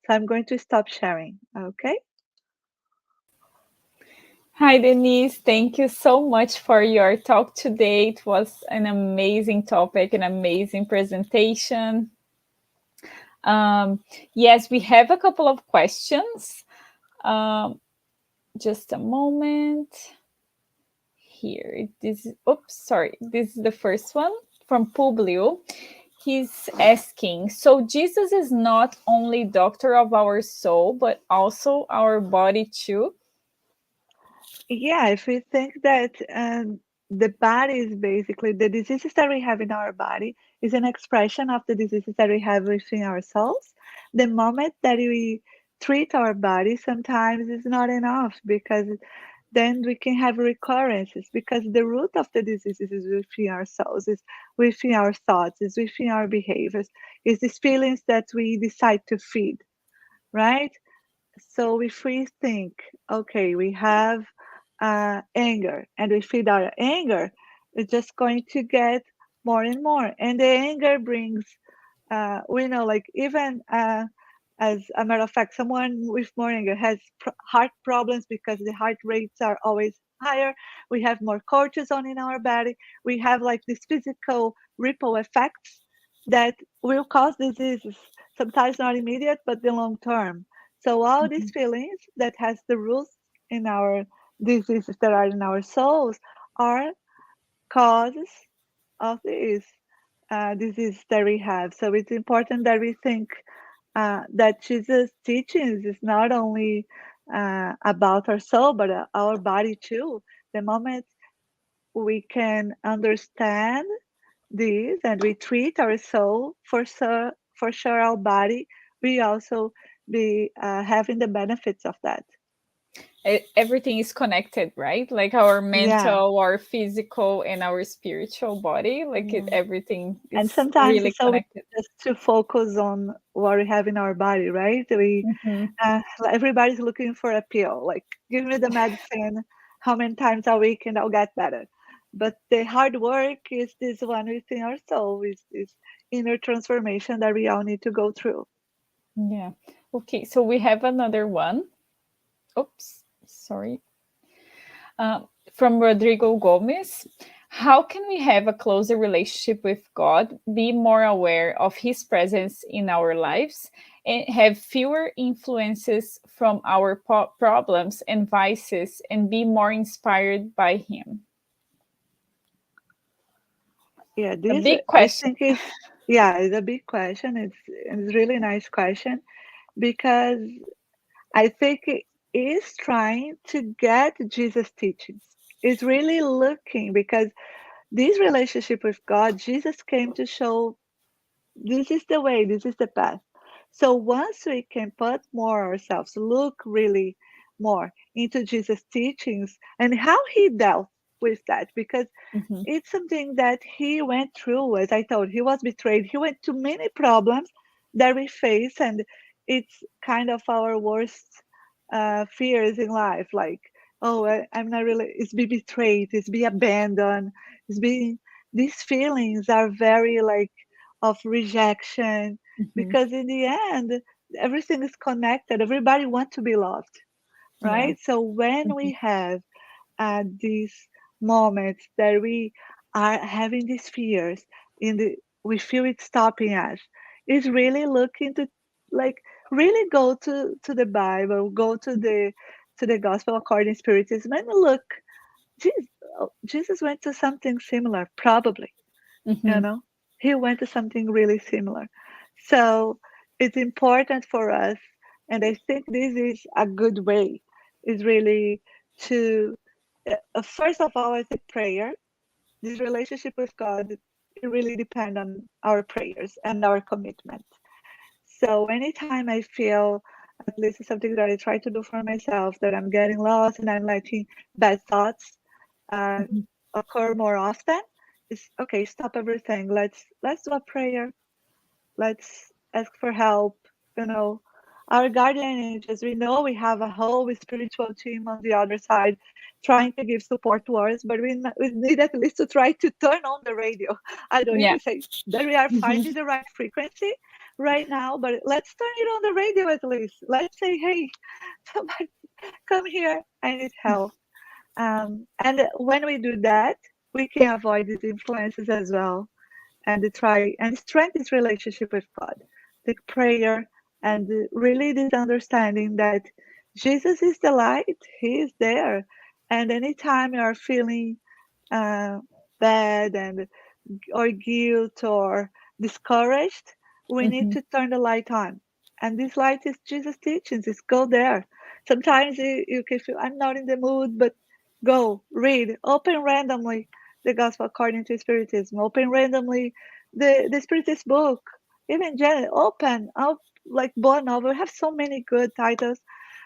So I'm going to stop sharing. Okay. Hi, Denise. Thank you so much for your talk today. It was an amazing topic, an amazing presentation. Yes, we have a couple of questions. Just a moment. Here, this is the first one from Publio. He's asking, so Jesus is not only doctor of our soul, but also our body too? Yeah, if we think that the body is basically the diseases that we have in our body is an expression of the diseases that we have within ourselves. The moment that we treat our body sometimes is not enough because then we can have recurrences because the root of the diseases is within ourselves, is within our thoughts, is within our behaviors, is these feelings that we decide to feed, right? So if we think, okay, we have anger and we feed our anger, it's just going to get more and more. And the anger brings, we know, like even as a matter of fact, someone with more anger has heart problems because the heart rates are always higher. We have more cortisol in our body. We have like these physical ripple effects that will cause diseases, sometimes not immediate, but the long term. So all these feelings that has the roots in our diseases that are in our souls are causes of this disease that we have. So it's important that we think that Jesus' teachings is not only about our soul, but our body too. The moment we can understand this and we treat our soul, for sure our body, we also be having the benefits of that. Everything is connected, right? Like our Yeah, mental, our physical, and our spiritual body. Like yeah. everything And is sometimes really it's so connected. just to focus on what we have in our body, right? We Mhm. everybody's looking for a pill. Like, give me the medicine, how many times a week, and I'll get better. But the hard work is this one within our soul, is this inner transformation that we all need to go through. Yeah. Okay, so we have another one. Oops, sorry. From Rodrigo Gomez. How can we have a closer relationship with God, be more aware of His presence in our lives, and have fewer influences from our problems and vices, and be more inspired by Him? Yeah, A this big I question. think is yeah, it's a big question. It's really nice question because I think it is trying to get Jesus' teachings. It's really looking because this relationship with God, Jesus came to show this is the way, this is the path. So once we can put more ourselves, look really more into Jesus' teachings and how he dealt with that, because Mhm. it's something that he went through. As I told, he was betrayed. He went through many problems that we face, and it's kind of our worst fears in life. Like, oh, I'm not really. It's be betrayed. It's be abandoned. It's being. These feelings are very like of rejection Mhm. because in the end, everything is connected. Everybody wants to be loved, Yeah. right? So when Mhm. we have these moments that we are having these fears in the we feel it stopping us is really looking to like really go to the Bible, go to the gospel according to Spiritism and look. jesus, Jesus went to something similar, probably, you Mhm. know, he went to something really similar. So it's important for us, and I think this is a good way, is really to First of all, I think prayer. This relationship with God, it really depends on our prayers and our commitment. So anytime I feel, at least it's something that I try to do for myself, that I'm getting lost and I'm letting bad thoughts uh, Mhm. occur more often, it's okay. Stop everything. Let's do a prayer. Let's ask for help. You know, our guardian angels. We know we have a whole spiritual team on the other side, trying to give support to us, but we need at least to try to turn on the radio. I don't need Yeah. to say that we are Mhm. finding the right frequency right now, but let's turn it on the radio at least. Let's say, hey, somebody come here. I need help. And when we do that, we can avoid these influences as well, and try and strengthen this relationship with God, the prayer, and really this understanding that Jesus is the light. He is there, and anytime you are feeling uh, bad and or guilt or discouraged, we need Mhm. to turn the light on. And this light is Jesus' teachings. It's go there. Sometimes you can feel, I'm not in the mood, but go, read, open randomly the Gospel according to Spiritism, open randomly the Spiritist book, even Janet, open up like Boa Novel. We have so many good titles.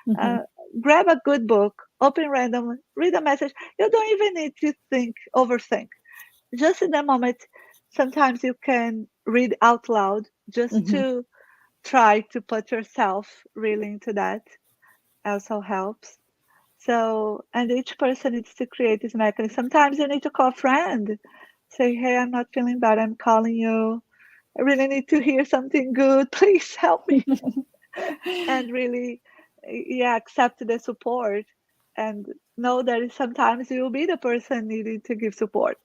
Mhm. Uh, Grab a good book, open randomly, read a message. You don't even need to think, overthink, just in the moment. Sometimes you can read out loud just Mhm. to try to put yourself really into that, also helps. So, and each person needs to create this mechanism. Sometimes you need to call a friend, say, hey, I'm not feeling bad, I'm calling you, I really need to hear something good, please help me. And really, yeah, accept the support and know that sometimes you will be the person needing to give support.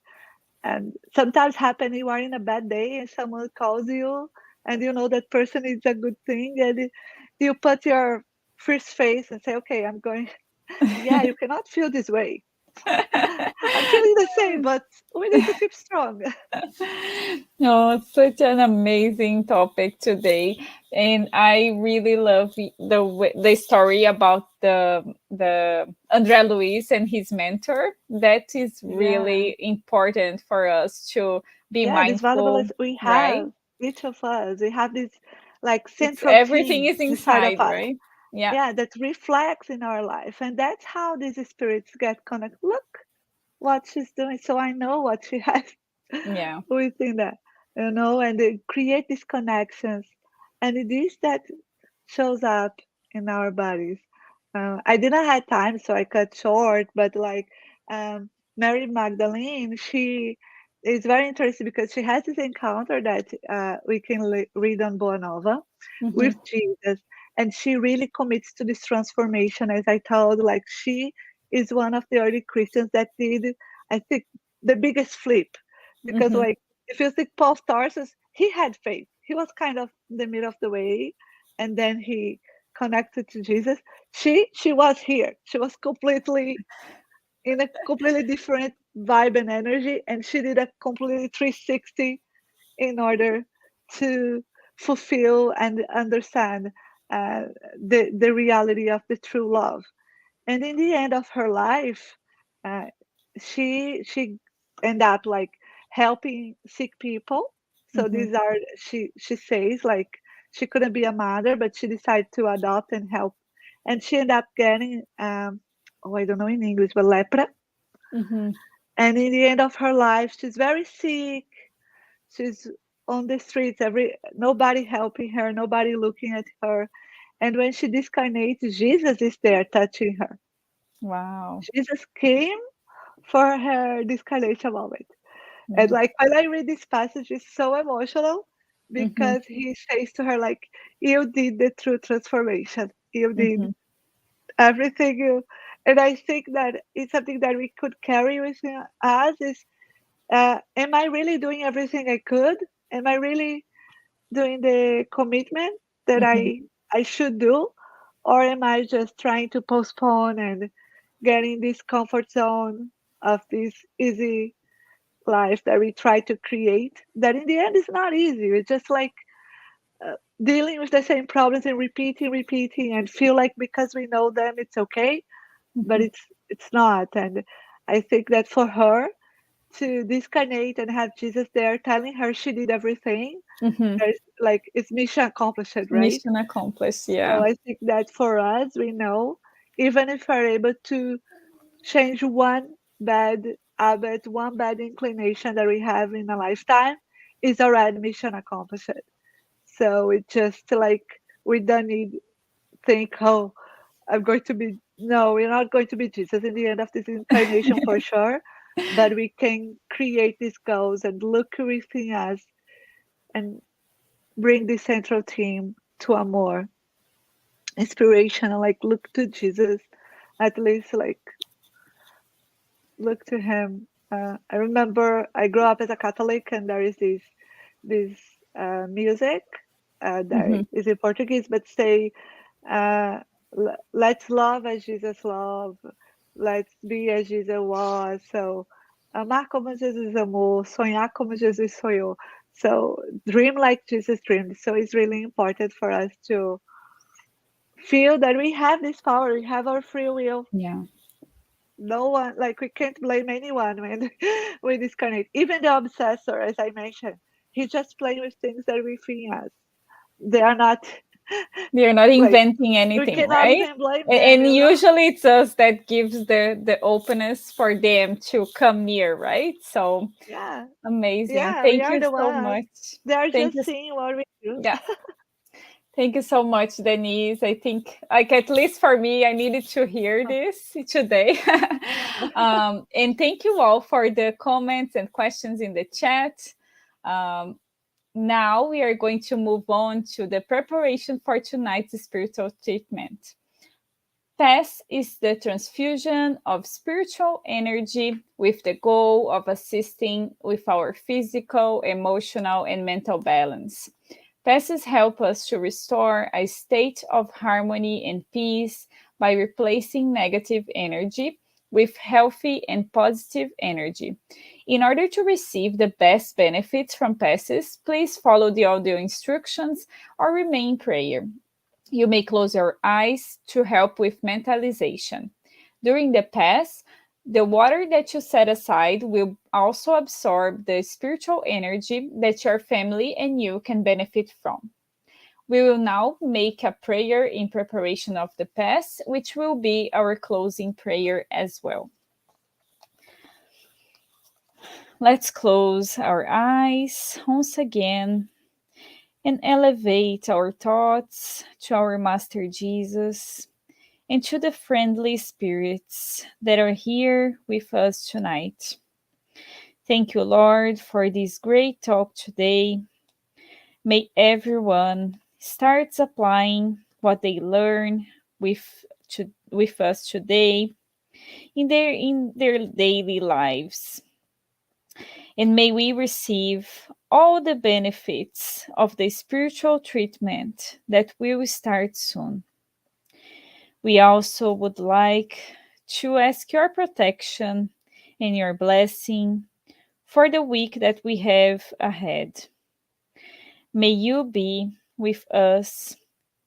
And sometimes happen you are in a bad day and someone calls you and you know that person is a good thing, and you put your first face and say, okay, I'm going. Yeah, you cannot feel this way. I'm feeling the same, but we need to keep strong. No, such an amazing topic today, and I really love the story about the André Luiz and his mentor. That is Yeah, really important for us to be yeah, this valuable mindful, is we right? have, each of us, we have this like It's central everything king is inside of inside, us. right? Yeah, Yeah, that reflects in our life, and that's how these spirits get connected. Look what she's doing, so I know what she has yeah. within that, and they create these connections, and it is that shows up in our bodies. I didn't have time, so I cut short, but like um, Mary Magdalene, she is very interesting because she has this encounter that we can read on Boa Nova with Mhm. Jesus, and she really commits to this transformation. As I told, like she is one of the early Christians that did, I think, the biggest flip, because Mhm. like if you think Paul of Tarsus, he had faith. He was kind of in the middle of the way, and then he connected to Jesus. She was here. She was completely in a completely different vibe and energy, and she did a completely 360 in order to fulfill and understand uh, the reality of the true love. And in the end of her life, uh, she ended up like helping sick people. So Mhm. these are, she says, like she couldn't be a mother, but she decided to adopt and help, and she ended up getting oh, I don't know in English, but lepra. Mhm. And in the end of her life, she's very sick. She's on the streets, every nobody helping her, nobody looking at her. And when she discarnates, Jesus is there touching her. Wow. Jesus came for her discarnation moment. And Mhm. like when I read this passage, it's so emotional Mhm. because he says to her, like, you did the true transformation. You did Mhm. everything you, and I think that it's something that we could carry with us is, am I really doing everything I could? Am I really doing the commitment that Mhm. I should do? Or am I just trying to postpone and getting this comfort zone of this easy life that we try to create, that in the end is not easy. It's just like dealing with the same problems and repeating and feel like because we know them it's okay, but Mhm. it's not. And I think that for her to discarnate and have Jesus there telling her she did everything, there's like it's mission accomplished, right? Mission accomplished, So yeah. I think that for us, we know, even if we're able to change one bad habit, one bad inclination that we have in a lifetime, is already mission accomplished. So it just like we don't need think, oh, I'm going to be no, we're not going to be Jesus in the end of this incarnation for sure. But we can create these goals and look within us and bring the central theme to a more inspirational, like look to Jesus, at least like look to him. I remember I grew up as a Catholic, and there is this music that is in Portuguese, but say, let's love as Jesus loved, let's be as Jesus was. So, amar como Jesus amou, sonhar como Jesus sonhou. So, dream like Jesus dreamed. So, it's really important for us to feel that we have this power, we have our free will. Yeah. No one, like we can't blame anyone when we disconnect. Even the obsessor, as I mentioned, he's just playing with things that we think us. They are not They're not like inventing we anything, cannot right? even blame And them. usually it's us that gives the openness for them to come near, right? So Yeah, amazing. yeah, we Thank are you the so ones. much. They are Thank just you. seeing what we do. Yeah. Thank you so much, Denise. I think, like, at least for me, I needed to hear this today. And thank you all for the comments and questions in the chat. Now we are going to move on to the preparation for tonight's spiritual treatment. PASS is the transfusion of spiritual energy with the goal of assisting with our physical, emotional, and mental balance. PASSes help us to restore a state of harmony and peace by replacing negative energy with healthy and positive energy. In order to receive the best benefits from PASSes, please follow the audio instructions or remain in prayer. You may close your eyes to help with mentalization. During the PASS, the water that you set aside will also absorb the spiritual energy that your family and you can benefit from. We will now make a prayer in preparation of the PASS, which will be our closing prayer as well. Let's close our eyes once again and elevate our thoughts to our Master Jesus and to the friendly spirits that are here with us tonight. Thank you, Lord, for this great talk today. May everyone start applying what they learn with us today in their daily lives. And may we receive all the benefits of the spiritual treatment that will start soon. We also would like to ask your protection and your blessing for the week that we have ahead. May you be with us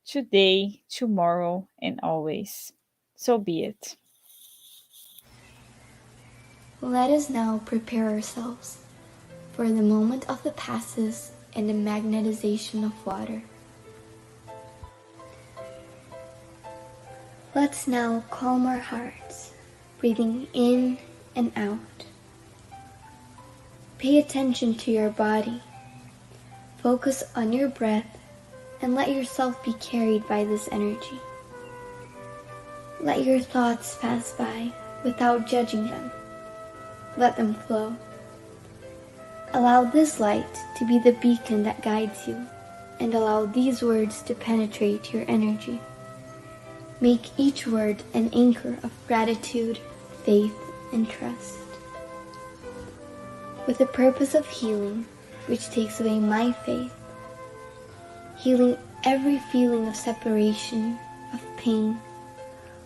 today, tomorrow, and always. So be it. Let us now prepare ourselves for the moment of the passes and the magnetization of water. Let's now calm our hearts, breathing in and out. Pay attention to your body. Focus on your breath and let yourself be carried by this energy. Let your thoughts pass by without judging them. Let them flow. Allow this light to be the beacon that guides you, and allow these words to penetrate your energy. Make each word an anchor of gratitude, faith, and trust. With the purpose of healing, which takes away my faith, healing every feeling of separation, of pain,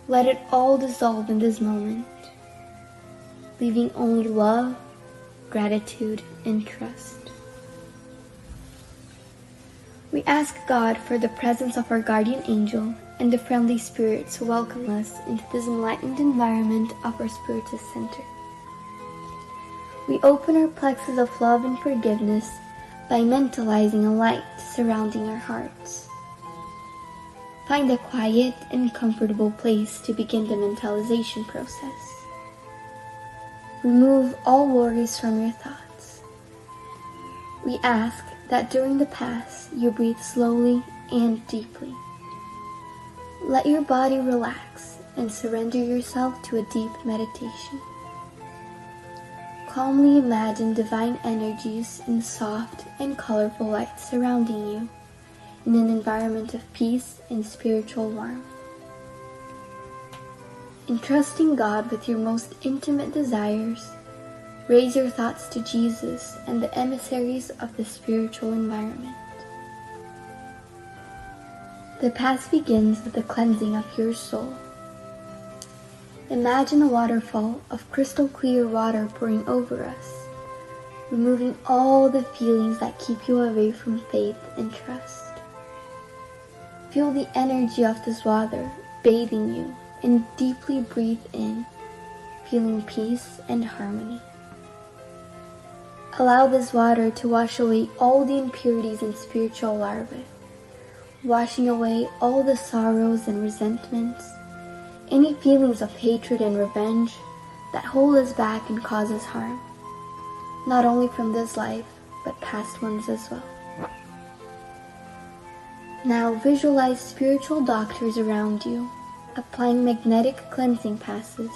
let it all dissolve in this moment, leaving only love, gratitude, and trust. We ask God for the presence of our guardian angel and the friendly spirits who welcome us into this enlightened environment of our Spiritist Center. We open our plexus of love and forgiveness by mentalizing a light surrounding our hearts. Find a quiet and comfortable place to begin the mentalization process. Remove all worries from your thoughts. We ask that during the pass you breathe slowly and deeply. Let your body relax and surrender yourself to a deep meditation. Calmly imagine divine energies in soft and colorful light surrounding you in an environment of peace and spiritual warmth. Entrusting God with your most intimate desires, raise your thoughts to Jesus and the emissaries of the spiritual environment. The path begins with the cleansing of your soul. Imagine a waterfall of crystal clear water pouring over us, removing all the feelings that keep you away from faith and trust. Feel the energy of this water bathing you and deeply breathe in, feeling peace and harmony. Allow this water to wash away all the impurities and spiritual larvae, washing away all the sorrows and resentments, any feelings of hatred and revenge that hold us back and cause us harm, not only from this life, but past ones as well. Now visualize spiritual doctors around you, applying magnetic cleansing passes,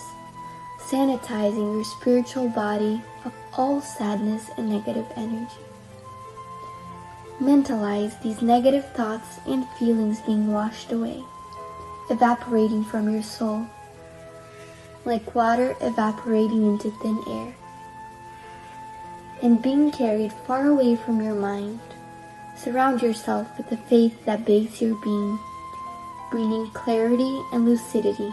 sanitizing your spiritual body of all sadness and negative energy. Mentalize these negative thoughts and feelings being washed away, evaporating from your soul, like water evaporating into thin air, and being carried far away from your mind. Surround yourself with the faith that bathes your being, bringing clarity and lucidity,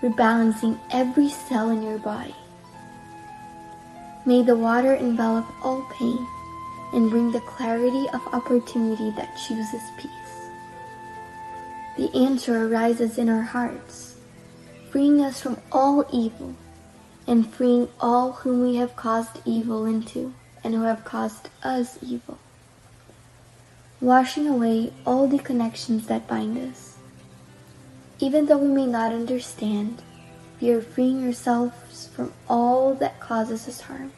rebalancing every cell in your body. May the water envelop all pain and bring the clarity of opportunity that chooses peace. The answer arises in our hearts, freeing us from all evil and freeing all whom we have caused evil into and who have caused us evil. Washing away all the connections that bind us. Even though we may not understand, we are freeing ourselves from all that causes us harm.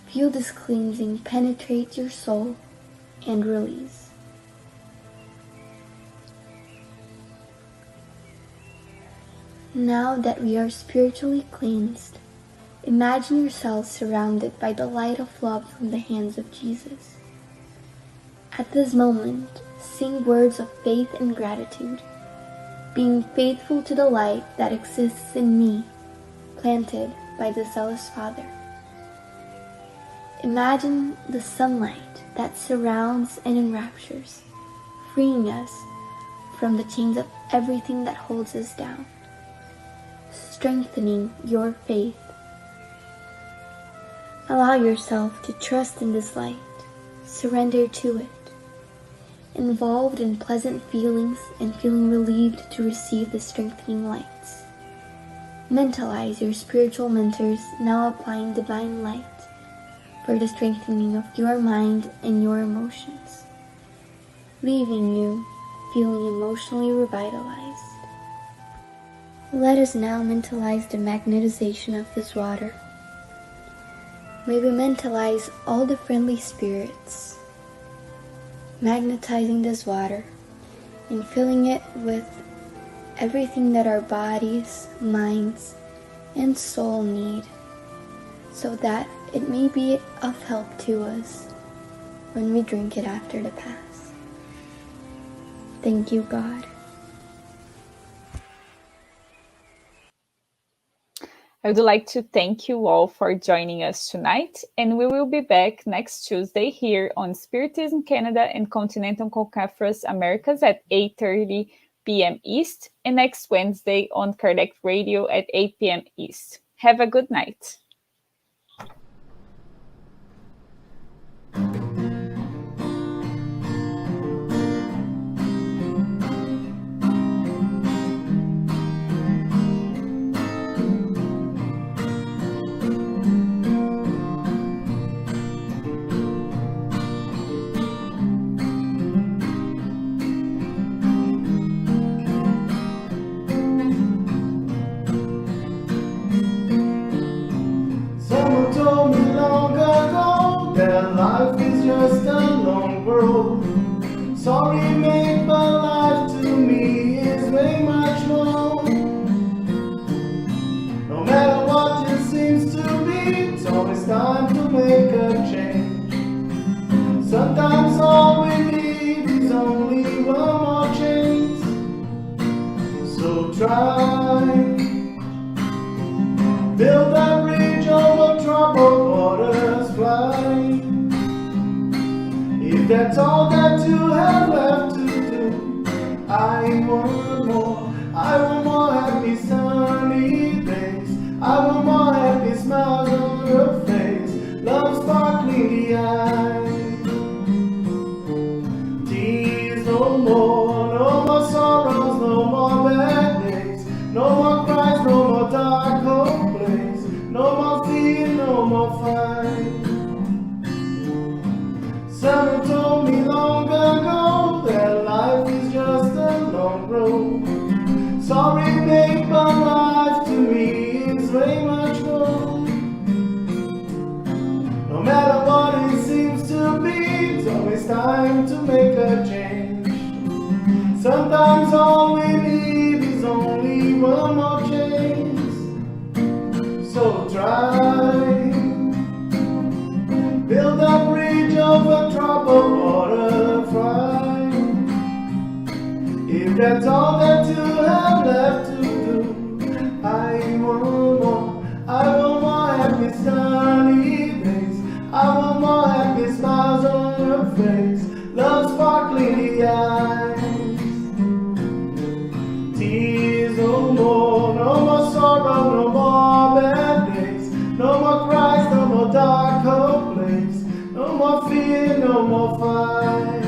Feel this cleansing penetrate your soul and release. Now that we are spiritually cleansed, imagine yourself surrounded by the light of love from the hands of Jesus. At this moment, sing words of faith and gratitude, being faithful to the light that exists in me, planted by the zealous Father. Imagine the sunlight that surrounds and enraptures, freeing us from the chains of everything that holds us down, strengthening your faith. Allow yourself to trust in this light, surrender to it, involved in pleasant feelings and feeling relieved to receive the strengthening lights. Mentalize your spiritual mentors now applying divine light for the strengthening of your mind and your emotions, leaving you feeling emotionally revitalized. Let us now mentalize the magnetization of this water. May we mentalize all the friendly spirits, magnetizing this water and filling it with everything that our bodies, minds, and soul need, so that it may be of help to us when we drink it after the pass. Thank you, God. I would like to thank you all for joining us tonight, and we will be back next Tuesday here on Spiritism Canada and Continental Conference Americas at 8:30 p.m. East, and next Wednesday on Kardec Radio at 8 p.m. East. Have a good night. make a change. Sometimes all we need is only one more chance. So try, build a bridge over troubled waters, fly. If that's all that you have left to do, I want more. I want more happy sunny days. I want more happy smiles on your face. Love sparkling the eyes. Tears no more, no more sorrows, no more bad days. No more cries, no more dark cold place. No more fear, no more fight. Someone told me long ago that life is just a long road. Sorry, babe, but life to me is way much more. No matter what it seems to be, it's always time to make a change. Sometimes all we need is only one more chance. So try, build a bridge over troubled water, fly. If that's all that you have left to do, I want more. I want more happy sunny days. I want more happy smiles on your face. Love sparkling the eyes. Tears no more, no more sorrow, no more bad days. No more cries, no more dark cold place. No more fear, no more fight.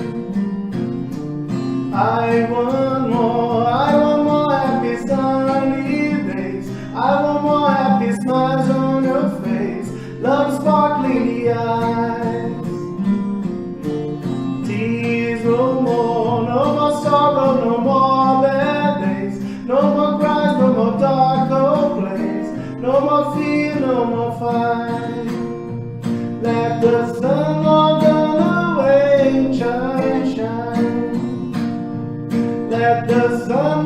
I want more happy sunny days. I want more happy smiles on your face. Love sparkling the eyes. Tears no more sorrow, no more bad days. No more cries, no more dark cold place. No more fear, no more fight. Let the sun walk on the way, shine, shine. Let the sun